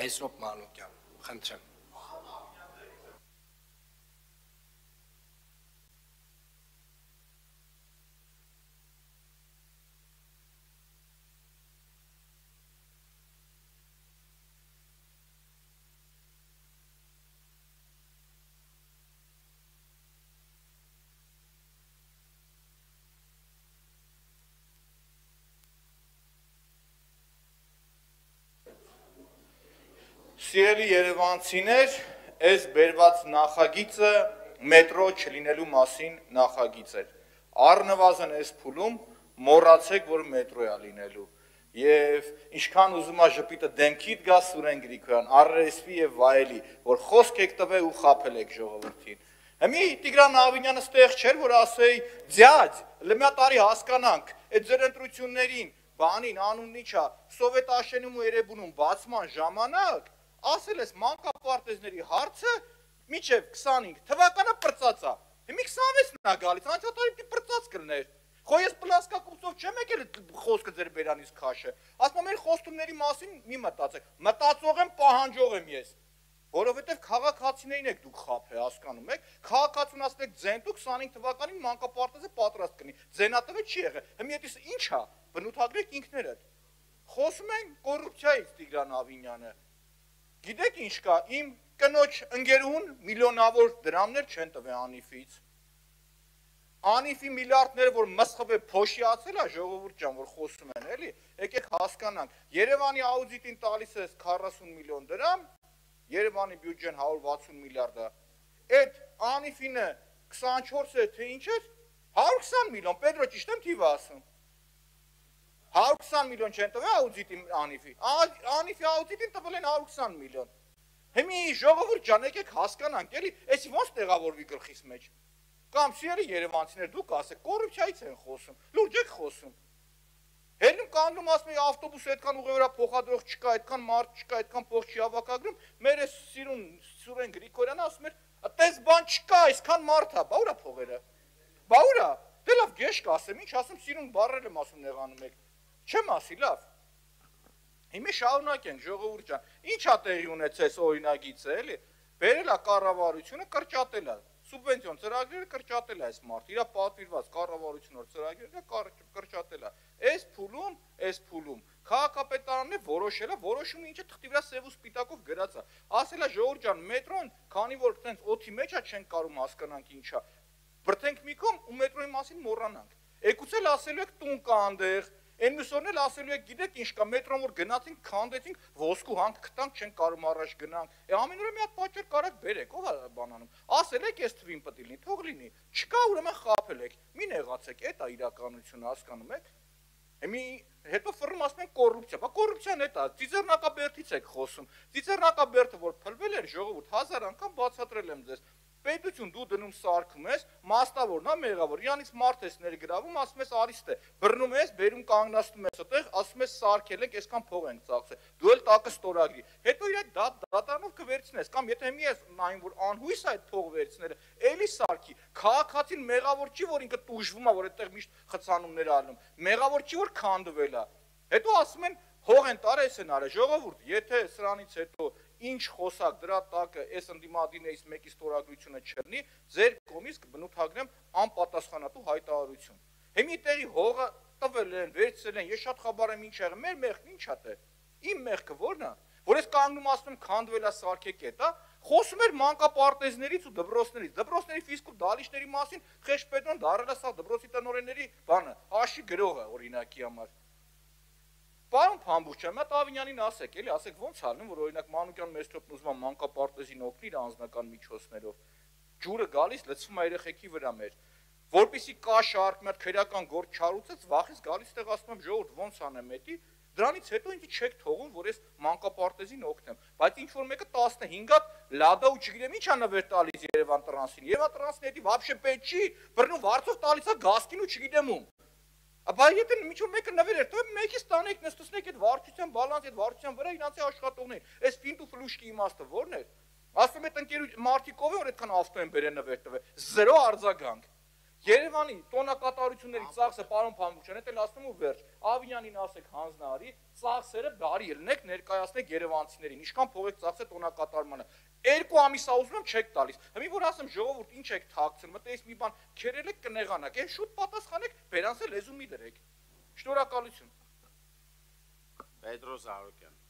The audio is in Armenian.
Mesrop Malukyan, խնդրեմ։ Սիրելի երևանցիներ, այս բերված նախագիծը մետրո չլինելու մասին նախագիծ էր։ Առնվազն այս փուլում մոռացեք, որ մետրո է լինելու։ Եվ ինչքան ուզում է ժպիտը դեմքիդ գա Սուրեն Գրիգորյան, առերեսվի եւ վայելի, որ խոսք եք տվել ու խաբել եք ժողովրդին։ Հիմի Տիգրան Ավինյանը ստեղ չէր, որ ասեի, ձյաձ, լմյա տարի հասկանանք, այդ ձեր ընտրություններին, բանին, անունն ի՞նչ է, Սովետ աշենում ու Երևանում բացման ժամանակ ասել ես մանկապարտեզների հարցը միջև 25 թվականը պրծած է։ Հիմի 26-ն է գալիս, անցյալ տարի պիտի պրծած կլներ։ Խո ես պլասկակուսով չեմ եկել խոսքը ձեր բերանից քաշը։ Ասում եմ, մեր խոստումների մասին մի մտածեք։ Մտածող եմ, պահանջող եմ ես։ Որովհետև քաղաքացիներին եք դուք խաբել, հասկանում եք։ Քաղաքացուն ասել եք ձենտու 25 թվականին մանկապարտեզը պատրաստ կլինի։ Ձենատվը չի եղել։ Հիմա դից ի՞նչ է։ Բնութագրեք ինքներդ։ Խոսում են կոռուպցիայից Տիգրան Ավինյանը։ Գիտեք ինչ կա, իմ կնոջ ընկերուհուն միլիոնավոր դրամներ չեն տվել Անիֆից։ Անիֆի միլիարդները, որ մսխվե փոշիացել է ժողովուրդ ջան, որ խոսում են, էլի, եկեք հասկանանք։ Երևանի աուդիտին տալիս ես 40 միլիոն դրամ, Երևանի բյուջեն 160 միլիարդ է։ Այդ Անիֆինը 24-ը թե ինչ էր, 120 միլիոն, Պետրո ճիշտ եմ թիվը ասում։ 120 միլիոն չեն տվել աուդիտի Անիֆի։ Անիֆի աուդիտին տվել են 120 միլիոն։ Հիմի ժողովուրդ ջան, եկեք հասկանանք, էլի, էսի ոնց տեղավորվի գլխիս մեջ։ Կամ սիրելի երևանցիներ, դուք ասեք, կոռուպցիայից են խոսում, լուրջ եք խոսում։ Հելնում կանգնում ասում եմ, ավտոբուսը այդքան ուղևորա փոխադրող չկա, այդքան մարդ չկա, այդքան փող չի հավաքագրում, մեր այս սիրուն Սուրեն Գրիգորյանը ասում էր, «Տես բան չկա, այսքան մարդ է, բա ուր է փողերը»։ Բա ուր է։ Դե լավ գեշ կասեմ, ինչ ասում, սիրուն բառեր եմ ասում նեղանում եք։ Չեմ ասի, լավ։ Հիմա շարունակենք, ժողովուրդ ջան, ինչ է տեղի ունեցել օրինագիծը, էլի։ Բերել է կառավարությունը, կրճատել է։ Սուբվենցիոն ծրագրերը կրճատել է այս մարդ, իր պատվիրված կառավարությունով ծրագրերը կրճատել է։ Այս փուլում քաղաքապետարանն է որոշել է, որոշումը ինչը թղթի վրա սև ու սպիտակով գրած է։ Ասել է ժողովուրդ ջան, մետրոն, քանի որ տենց օդի մեջ է, չենք կարող հասկանանք ինչ է։ Բրդենք մի կողմ ու մետրոյի մասին մոռանանք։ Եկուցե ասելու եք տուն կա այնտեղ, այն մյուսորն էլ ասելու եք, գիտեք ինչ կա, մետրոն որ գնացինք, քանդեցինք, ոսկու հանք գտանք, չենք կարող առաջ գնանք։ Ամեն օր մի հատ պատճառ կարակ բերեք, ով է բանանում։ Ասել եք, այս թվին պետք լինի, թող լինի։ Չկա, ուրեմն խաբել եք։ Մի նեղացեք, այդ է իրականությունը, հասկանում եք։ Հիմա հետո ֆռում ասում են կոռուպցիա, բա կոռուպցիան էդ է, Ծիծեռնակաբերդից եք խոսում։ Ծիծեռնակաբերդը որ փլվել էր ժողովուրդ 1000 անգամ բացատրել եմ ձեզ։ Պետություն դու դնում սարքում ես, մասնավորն է մեղավոր, իրանից մարդ ես ներգրավում, ասում ես արիստ է, բռնում ես, բերում կանգնացնում ես այդտեղ, ասում ես սարքել ենք, այսքան փող ենք ծախսել, դու էլ տակը ստորագրի։ Հետո իր դատարանով կվերցնես, կամ եթե մի ես նայում, որ անհույս է այդ փող վերցնելը, էլի սարքի, քաղաքացին մեղավոր չի, որ ինքը տուժվում է, որ այդտեղ միշտ խցանումներ անում, մեղավոր չի, որ քանդվել է։ Հետո ասում են հող են տարես են արել, ժողովուրդ, եթե սրանից հետո ինչ խոսակ դրա տակը այս ընդդիմադիրներից մեկի ստորագրությունը չլինի, ձեր կողմից կբնութագրեմ անպատասխանատու հայտարարություն։ Հիմա տեղի հողը տվել են, վերցրել են, ես շատ խաբար եմ ինչ եղել, մեր մեղքն ինչ է դե։ Իմ մեղքը ո՞րն է, որ ես կանգնում ասում եմ քանդվել է սարքեք է, խոսում էր մանկապարտեզներից ու դպրոցներից, դպրոցների ֆիզկուլ դալիչների մասին Խեշպետրոն դարել է սա դպրոցի տնօրենների բանը, աշի գրողը օրինակի համար։ Պարոն Փամբուշյան, մատ Ավինյանին ասեք, էլի, ասեք ոնց ալնում, որ օրինակ Մանուկյան Մեսրոպն ուզում է մանկապարտեզին օգնի իր անձնական միջոցներով։ Ջուրը գալիս լցվում է երեխեքի վրա մեր։ Որպեսի կա շարք մի հատ քրեական գործ չարուցեց, վախից գալիս տեղ ասում եմ ժողովուրդ ոնց անեմ էդի, դրանից հետո ինձ չեք թողում, որ ես մանկապարտեզին օգնեմ։ Բայց ինչ որ մեկը 15 հատ լադա ու չգիտեմ ինչ անվեր տալիս Երևան տրանսին։ Եվ տրանսին էդի вообще պետք չի, բռնում վարձով տալիս է գազկին ու չգիտեմ ում։ Ապա եթե միջով մեկը նվեր էր, թող մեկից տանեք, նստեցնեք այդ վարչության բալանս, այդ վարչության վրա իրանցի աշխատողներ։ Այս ֆինտու ֆլուշկի իմաստը ո՞րն էր։ Ասում եմ այդ ընկերու մարդիկ ով է որ այդքան ավտո են բերեն նվեր տվել։ Զրո արձագանք։ Երևանի տոնակատարությունների ծախսը պարոն Փամբուկյան, էդ էլ ասում ու վերջ։ Ավինյանին ասեք հանձնարարի, ծախսերը բարի ելնեք ներկայացնեք երևանցիներին, ինչքան փող եք ծախսել տոնակատարմանը։ 2 ամիս ասում եմ չեք տալիս։ Հիմա որ ասեմ ժողովուրդ ինչ եք թաքցնում, մտես մի բան քերել եք կնեղանաք, այն շուտ պատասխանեք, բերանսը լեզու մի դրեք։ Շնորհակալություն։ Պետրոս Արոկյան